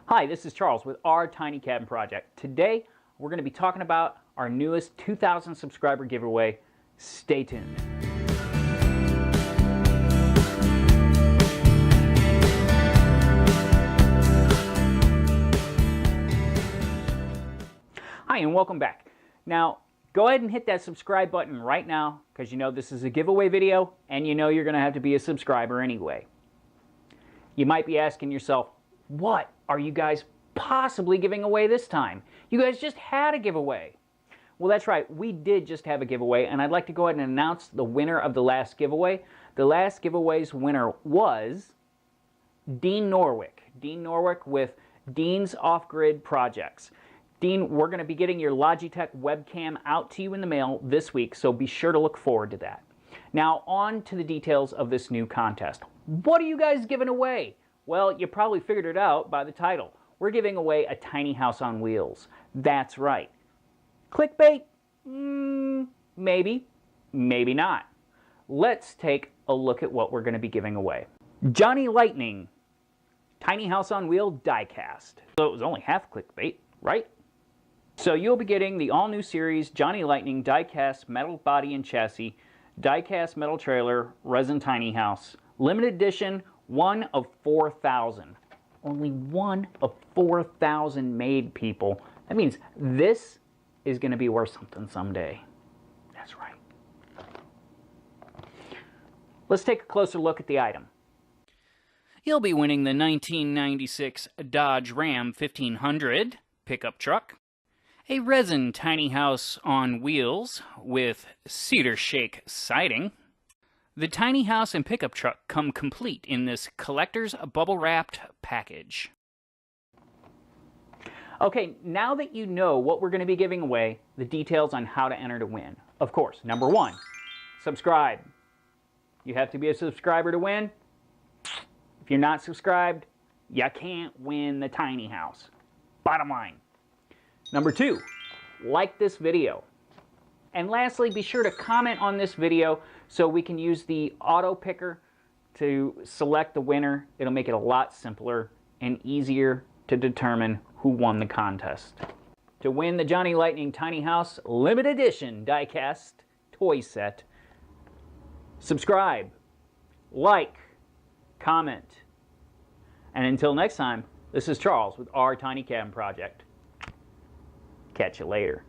Hi, this is Charles with Our Tiny Cabin Project. Today, we're going to be talking about our newest 2,000 subscriber giveaway. Stay tuned. Hi, and welcome back. Now, go ahead and hit that subscribe button right now, because you know this is a giveaway video, and you know you're going to have to be a subscriber anyway. You might be asking yourself, what are you guys possibly giving away this time? You guys just had a giveaway. Well, that's right, we did just have a giveaway, and I'd like to go ahead and announce the winner of the last giveaway. The last giveaway's winner was Dean Norwick. Dean Norwick with Dean's Off-Grid Projects. Dean, we're going to be getting your Logitech webcam out to you in the mail this week, so be sure to look forward to that. Now, on to the details of this new contest. What are you guys giving away? Well, you probably figured it out by the title. We're giving away a tiny house on wheels. That's right. Clickbait? Maybe, maybe not. Let's take a look at what we're going to be giving away. Johnny Lightning, tiny house on wheel diecast. So it was only half clickbait, right? So you'll be getting the all-new series Johnny Lightning diecast metal body and chassis, diecast metal trailer, resin tiny house, limited edition, 1 of 4,000. Only 1 of 4,000 made, people. That means this is going to be worth something someday. That's right. Let's take a closer look at the item. You'll be winning the 1996 Dodge Ram 1500 pickup truck, a resin tiny house on wheels with cedar shake siding. The tiny house and pickup truck come complete in this collector's bubble-wrapped package. Okay, now that you know what we're going to be giving away, the details on how to enter to win. Of course, number 1, subscribe. You have to be a subscriber to win. If you're not subscribed, you can't win the tiny house. Bottom line. Number 2, like this video. And lastly, be sure to comment on this video so we can use the auto picker to select the winner. It'll make it a lot simpler and easier to determine who won the contest. To win the Johnny Lightning Tiny House Limited Edition diecast toy set, subscribe, like, comment. And until next time, this is Charles with Our Tiny Cabin Project. Catch you later.